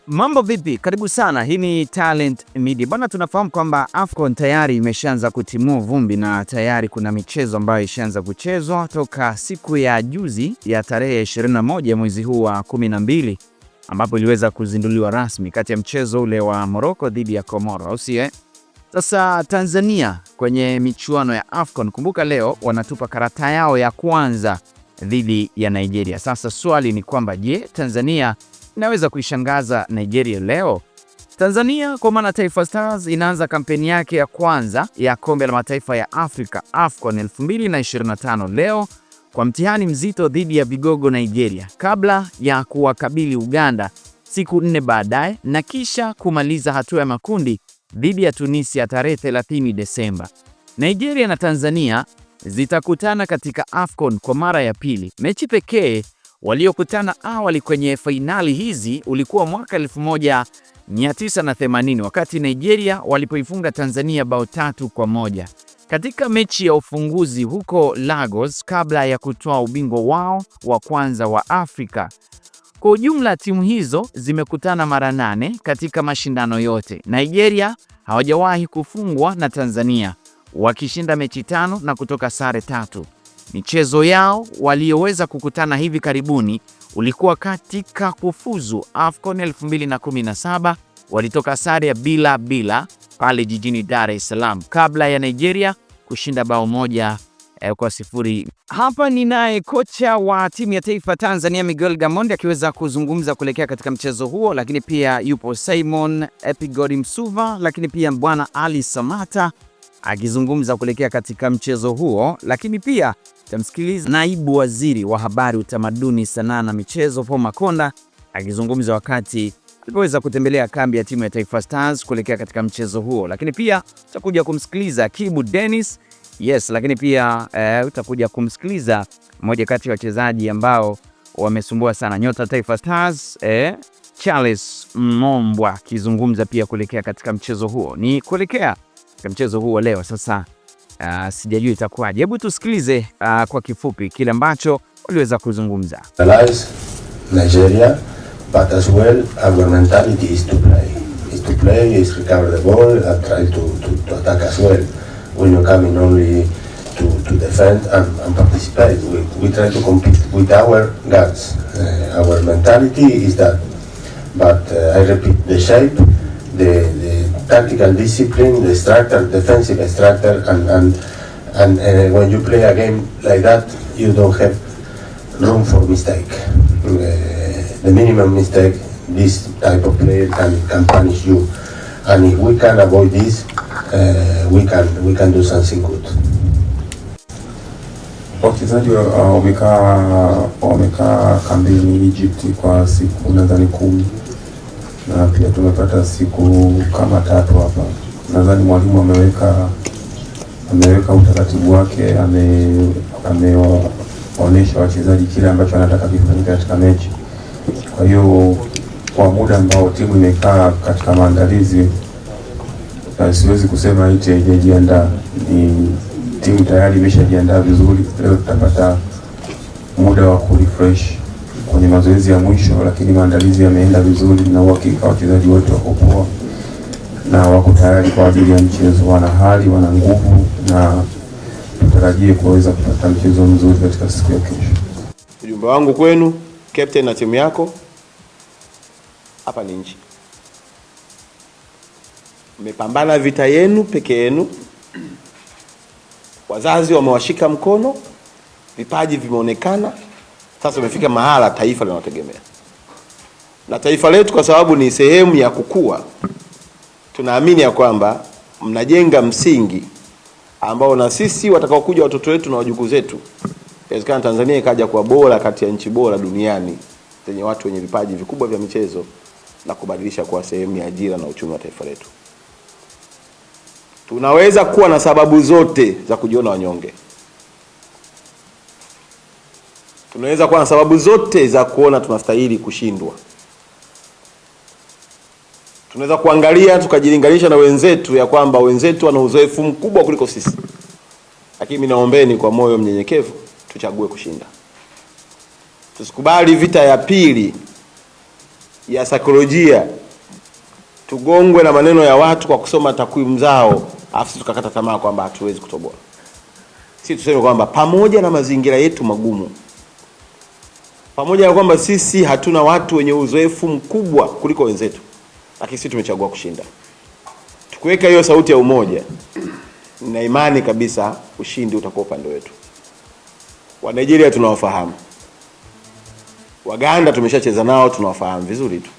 Mambo vipi? Karibu sana. Hii ni Talent Media. Bwana, tunafahamu kwamba AFCON tayari imeshaanza kutimua vumbi na tayari kuna michezo ambayo ishaanza kuchezwa toka siku ya juzi ya tarehe 21 mwezi huu wa 12 ambapo iliweza kuzinduliwa rasmi kati ya mchezo ule wa Morocco dhidi ya Komoro, au si? Sasa Tanzania kwenye michuano ya AFCON, kumbuka leo wanatupa karata yao ya kwanza dhidi ya Nigeria. Sasa swali ni kwamba je, Tanzania inaweza kuishangaza Nigeria leo? Tanzania kwa maana Taifa Stars inaanza kampeni yake ya kwanza ya kombe la mataifa ya Afrika AFCON 2025 leo kwa mtihani mzito dhidi ya vigogo Nigeria, kabla ya kuwakabili Uganda siku 4 baadaye na kisha kumaliza hatua ya makundi dhidi ya Tunisia tarehe 30 Desemba. Nigeria na Tanzania zitakutana katika AFCON kwa mara ya pili. Mechi pekee waliokutana awali kwenye fainali hizi ulikuwa mwaka 1980 wakati Nigeria walipoifunga Tanzania bao 3-1 katika mechi ya ufunguzi huko Lagos kabla ya kutoa ubingwa wao wa kwanza wa Afrika. Kwa ujumla timu hizo zimekutana mara 8 katika mashindano yote. Nigeria hawajawahi kufungwa na Tanzania, wakishinda mechi 5 na kutoka sare 3. Michezo yao walioweza kukutana hivi karibuni ulikuwa katika kufuzu AFCON 2017, walitoka sare ya bila pale jijini Dar es Salaam kabla ya Nigeria kushinda bao 1-0. Hapa ni naye kocha wa timu ya taifa Tanzania Miguel Gamondi akiweza kuzungumza kuelekea katika mchezo huo, lakini pia yupo Simon Epigodi Msuva, lakini pia Bwana Ali Samata akizungumza kuelekea katika mchezo huo, lakini pia tamsikiliza naibu waziri wa habari, utamaduni, sanaa na michezo Paul Makonda akizungumza wakati alipoweza kutembelea kambi ya timu ya Taifa Stars kuelekea katika mchezo huo, lakini pia utakuja kumsikiliza Kibu Dennis, lakini pia utakuja kumsikiliza mmoja kati ya wachezaji ambao wamesumbua sana nyota Taifa Stars, Charles Mombwa akizungumza pia kuelekea katika mchezo huo. Ni kuelekea katika mchezo huo leo. Sasa sijajua itakuwaje. Hebu tusikilize kwa kifupi kile ambacho waliweza kuzungumza. Nigeria, but as well our mentality is to play. Is recover the ball and try to attack as well. When you come in only to defend and participate, we try to compete with our guts. Our mentality is that. But I repeat, the shape, the tactical discipline, the structure, defensive structure, and when you play a game like that, you don't have room for mistake. The minimum mistake, this type of player can punish you, and if we can avoid this, we can do something good. Wachezaji wamekaa kambini Egypt kwa siku nadhani 10, na pia tumepata siku kama 3 hapa. Nadhani mwalimu ameweka utaratibu wake, ameonyesha wachezaji kile ambacho anataka kifanyike katika mechi. Kwa hiyo kwa muda ambao timu imekaa katika maandalizi, siwezi kusema ite haijajiandaa. Ni timu tayari imeshajiandaa vizuri. Leo tutapata muda wa kurefresh kwenye mazoezi ya mwisho, lakini maandalizi yameenda vizuri na uhakika wachezaji wote wako poa na wako tayari kwa ajili ya mchezo. Wana hali, wana nguvu, na tutarajie kuweza kupata mchezo mzuri katika siku ya kesho. Ujumbe wangu kwenu, captain na timu yako, hapa ni nchi. Mmepambana vita yenu peke yenu. Wazazi wamewashika mkono, vipaji vimeonekana. Sasa umefika mahala taifa linategemea. Na taifa letu kwa sababu ni sehemu ya kukua, tunaamini ya kwamba mnajenga msingi ambao na sisi watakao kuja watoto wetu na wajukuu zetu, inawezekana Tanzania ikaja kuwa bora kati ya nchi bora duniani zenye watu wenye vipaji vikubwa vya michezo na kubadilisha kuwa sehemu ya ajira na uchumi wa taifa letu. Tunaweza kuwa na sababu zote za kujiona wanyonge. Tunaweza kuwa na sababu zote za kuona tunastahili kushindwa. Tunaweza kuangalia tukajilinganisha na wenzetu ya kwamba wenzetu wana uzoefu mkubwa kuliko sisi. Lakini mimi naombeni kwa moyo mnyenyekevu tuchague kushinda. Tusikubali vita ya pili ya saikolojia tugongwe na maneno ya watu kwa kusoma takwimu zao afu tukakata tamaa kwamba hatuwezi kutoboa. Sisi tuseme kwamba pamoja na mazingira yetu magumu, pamoja na kwamba sisi hatuna watu wenye uzoefu mkubwa kuliko wenzetu, lakini sisi tumechagua kushinda. Tukiweka hiyo sauti ya umoja, na imani kabisa ushindi utakuwa upande wetu. Wa Nigeria tunawafahamu. Waganda tumeshacheza nao, tunawafahamu vizuri tu.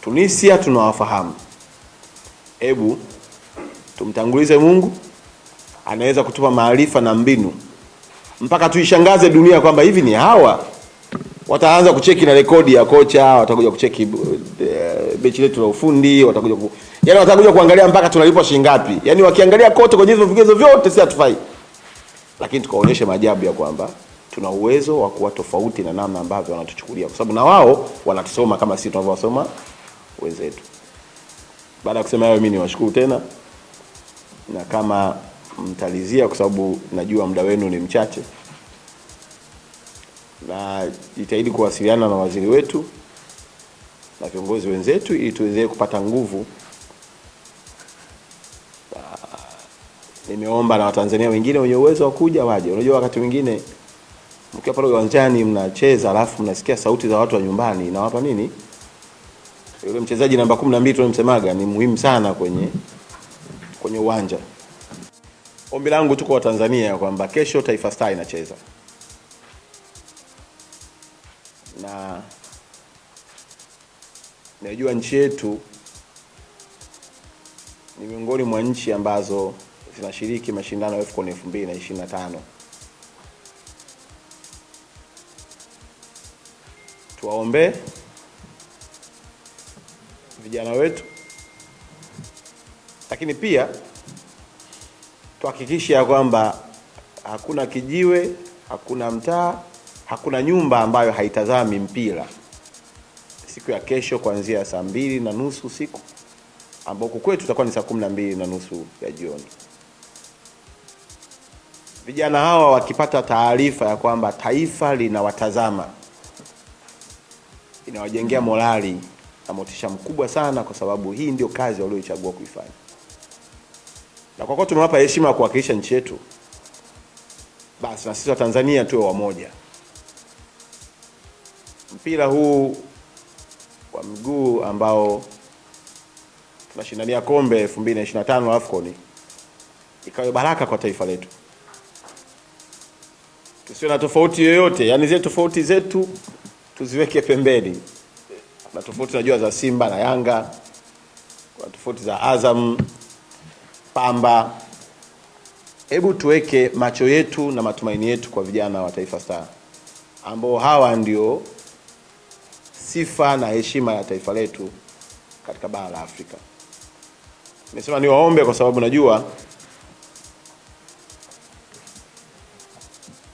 Tunisia tunawafahamu. Hebu tumtangulize Mungu, anaweza kutupa maarifa na mbinu mpaka tuishangaze dunia kwamba hivi ni hawa. Wataanza kucheki na rekodi ya kocha, watakuja kucheki bechi letu la ufundi, yani watakuja kuangalia mpaka tunalipwa shilingi ngapi. Yani wakiangalia kote kwenye hivyo vigezo vyote si hatufai. Lakini tukaonyeshe maajabu ya kwamba tuna uwezo wa kuwa tofauti na namna ambavyo wanatuchukulia, kwa sababu na wao wanatusoma kama sisi tunavyowasoma wenzetu. Baada ya kusema hayo, mimi niwashukuru tena, na kama mtalizia, kwa sababu najua muda wenu ni mchache, na jitahidi kuwasiliana na waziri wetu na viongozi wenzetu ili tuweze kupata nguvu. Nimeomba na Watanzania wengine wenye uwezo wa kuja waje. Unajua wakati mwingine mkiwa pale uwanjani mnacheza alafu mnasikia sauti za watu wa nyumbani, na wapa nini? Yule mchezaji namba 12 tunamsemaga ni muhimu sana kwenye uwanja. Ombi langu tuko wa Tanzania kwamba kesho Taifa Star inacheza. Na najua nchi yetu ni miongoni mwa nchi ambazo zinashiriki mashindano ya AFCON 2025. Tuwaombe vijana wetu, lakini pia tuhakikishe kwamba hakuna kijiwe, hakuna mtaa, hakuna nyumba ambayo haitazami mpira siku ya kesho kuanzia saa 2:30 usiku, ambako kwetu tutakuwa ni saa 12:30 ya jioni. Vijana hawa wakipata taarifa ya kwamba taifa linawatazama, inawajengea morali na motisha mkubwa sana, kwa sababu hii ndio kazi walioichagua kuifanya. Na kwa kuwa tumewapa heshima ya kuwakilisha nchi yetu, basi na sisi wa Tanzania tuwe wamoja. Mpira huu wa miguu ambao tunashindania kombe 2025 AFCON ikawe baraka kwa taifa letu. Tusiwe na tofauti yoyote, yani zile tofauti zetu tuziweke pembeni. Na tofauti najua za Simba na Yanga, kwa tofauti za Azam, Pamba. Hebu tuweke macho yetu na matumaini yetu kwa vijana wa Taifa Star, ambao hawa ndio sifa na heshima ya taifa letu katika bara la Afrika. Nimesema niwaombe kwa sababu najua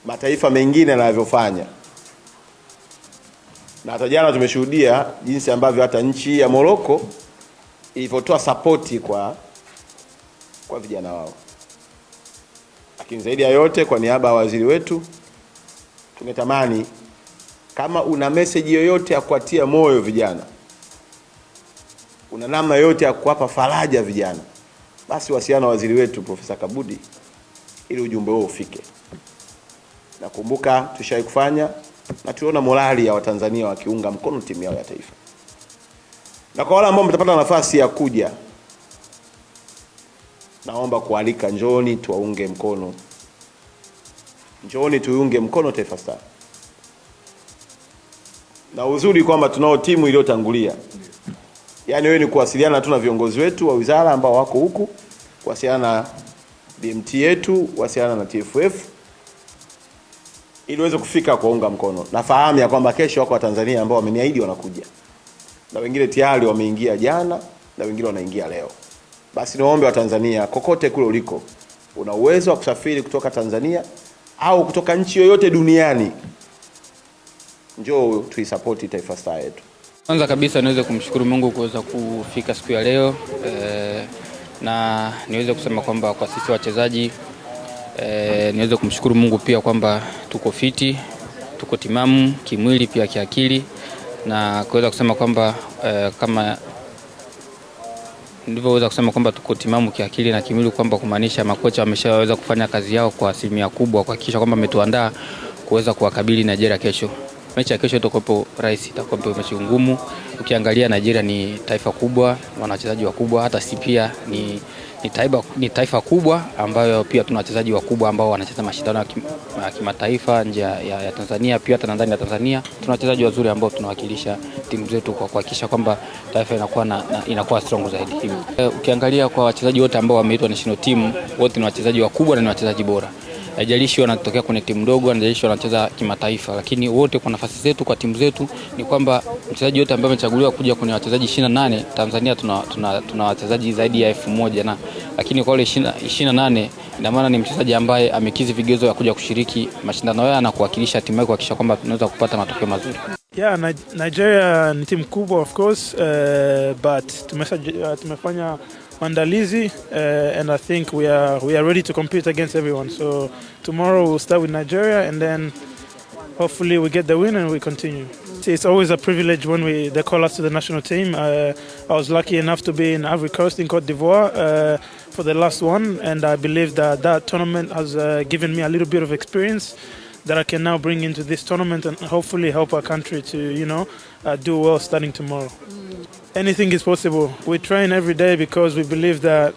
mataifa mengine yanavyofanya. Na hata jana tumeshuhudia jinsi ambavyo hata nchi ya Morocco ilivyotoa support kwa vijana wao. Lakini zaidi ya yote, kwa niaba ya waziri wetu, tungetamani kama una message yoyote ya kuatia moyo vijana, una namna yoyote ya kuwapa faraja vijana, basi wasiana waziri wetu Profesa Kabudi ili ujumbe huo ufike. Nakumbuka tushawahi kufanya na tuliona morali ya Watanzania wakiunga mkono timu yao ya taifa. Na kwa wale ambao mtapata nafasi ya kuja, naomba kualika, njooni tuwaunge mkono. Njooni tuunge mkono Taifa Star. Na uzuri kwamba tunao timu iliyotangulia. Yaani wewe ni kuwasiliana tu na viongozi wetu wa wizara ambao wako huku, kuwasiliana na BMT yetu, kuwasiliana na TFF ili uweze kufika kuunga mkono. Nafahamu ya kwamba kesho wako wa Tanzania ambao wameniahidi wanakuja. Na wengine tayari wameingia jana na wengine wanaingia leo. Basi niombe wa Tanzania kokote kule uliko, una uwezo wa kusafiri kutoka Tanzania au kutoka nchi yoyote duniani, njoo tuisupport Taifa Star yetu. Kwanza kabisa niweze kumshukuru Mungu kuweza kufika siku ya leo, na niweze kusema kwamba kwa sisi wachezaji niweze kumshukuru Mungu pia kwamba tuko fiti, tuko timamu kimwili pia kiakili, na kuweza kusema kwamba kama nilivyoweza kusema kwamba tuko timamu kiakili na kimwili, kwamba kumaanisha makocha wameshaweza kufanya kazi yao kwa asilimia kubwa kuhakikisha kwamba wametuandaa kuweza kuwakabili Nigeria kesho. Mechi ya kesho itakuwa rahisi, itakuwa mechi ngumu. Ukiangalia Nigeria ni taifa kubwa, wana wachezaji wakubwa, hata si pia ni taifa kubwa ambayo pia tuna wachezaji wakubwa ambao wanacheza mashindano ya kimataifa nje ya Tanzania, pia hata ndani ya Tanzania tuna wachezaji wazuri ambao tunawakilisha timu zetu kwa kuhakikisha kwamba taifa inakuwa strong zaidi. Ukiangalia kwa wachezaji wote ambao wameitwa national team, wote ni wachezaji wakubwa na ni wachezaji bora. Haijalishi wanatokea kwenye timu ndogo, haijalishi wanacheza kimataifa, lakini wote kwa nafasi zetu, kwa timu zetu, ni kwamba mchezaji yote ambaye amechaguliwa kuja kwenye wachezaji 28, Tanzania tuna wachezaji zaidi ya 1000 na lakini kwa wale 28 ina maana ni mchezaji ambaye amekizi vigezo vya kuja kushiriki mashindano haya na kuwakilisha timu yake kuhakikisha kwamba tunaweza kupata matokeo mazuri. Yeah, Nigeria ni timu kubwa of course, but tumefanya maandalizi and I think we are ready to compete against everyone. So tomorrow we'll start with Nigeria and then hopefully we get the win and we continue. It's always a privilege when they call us to the national team. I was lucky enough to be in Ivory Coast in Côte d'Ivoire for the last one, and I believe that tournament has given me a little bit of experience that I can now bring into this tournament and hopefully help our country to, do well starting tomorrow. Anything is possible. We train every day because we believe that,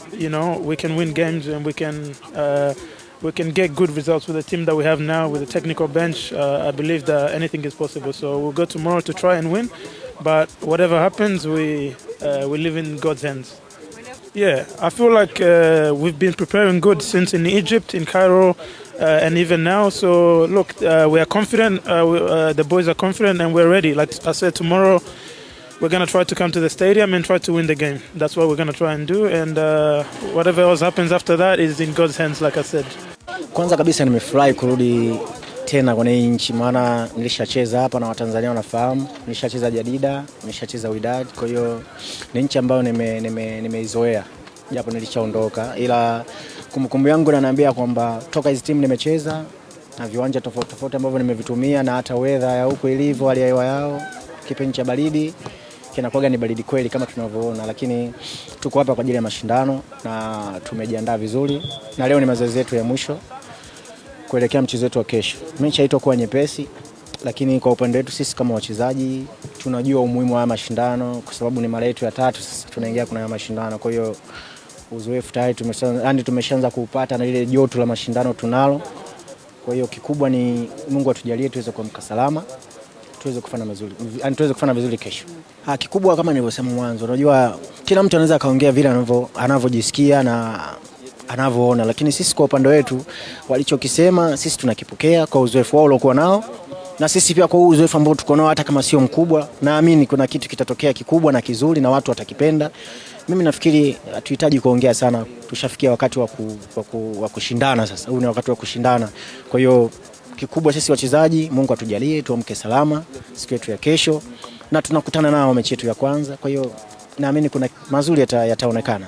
we can win games and we can get good results with the team that we have now, with the technical bench. I believe that anything is possible. So we'll go tomorrow to try and win, but whatever happens, we live in God's hands. Yeah, I feel like we've been preparing good since in Egypt, in Cairo, and even now. So look, we are confident, the boys are confident and we're ready. Like I said, tomorrow we're going to try to come to the stadium and try to win the game. That's what we're going to try and do, and whatever else happens after that is in God's hands, like I said. Kwanza kabisa nimefurahi kurudi tena kwenye nchi, maana nilishacheza hapa na Watanzania wanafahamu, nilishacheza Jadida, nilishacheza Wydad, kwa hiyo ni nchi ambayo nimeizoea japo nilishaondoka, ila kumbukumbu yangu inaniambia kwamba toka hizo timu nimecheza na viwanja tofauti ambavyo nimevitumia, na hata weather ya huko ilivyo, hali ya hewa yao, kipindi cha baridi kinakuwa ni baridi kweli kama tunavyoona, lakini tuko hapa kwa ajili ya mashindano na tumejiandaa vizuri, na leo ni mazoezi yetu ya mwisho kuelekea mchezo wetu wa kesho. Mechi haitakuwa nyepesi, lakini kwa upande wetu sisi kama wachezaji tunajua umuhimu wa mashindano kwa sababu ni mara yetu ya 3 sasa tunaingia kuna mashindano. Kwa hiyo uzoefu tayari tumeshaanza kuupata na ile joto la mashindano tunalo. Kwa hiyo kikubwa ni Mungu atujalie tuweze kuamka salama, tuweze kufanya vizuri kesho. Kikubwa kama nilivyosema mwanzo, unajua kila mtu anaweza kaongea vile anavyojisikia na anavyoona, lakini sisi kwa upande wetu walichokisema sisi tunakipokea kwa uzoefu wao uliokuwa nao, na sisi pia kwa uzoefu ambao tuko nao hata kama sio mkubwa, naamini kuna kitu kitatokea kikubwa na kizuri na watu watakipenda. Mimi nafikiri hatuhitaji kuongea sana, tushafikia wakati wa kushindana sasa. Huu ni wakati wa kushindana. Kwa hiyo kikubwa sisi wachezaji, Mungu atujalie tuamke salama siku yetu ya kesho, na tunakutana nao mechi yetu ya kwanza. Kwa hiyo naamini kuna mazuri yataonekana.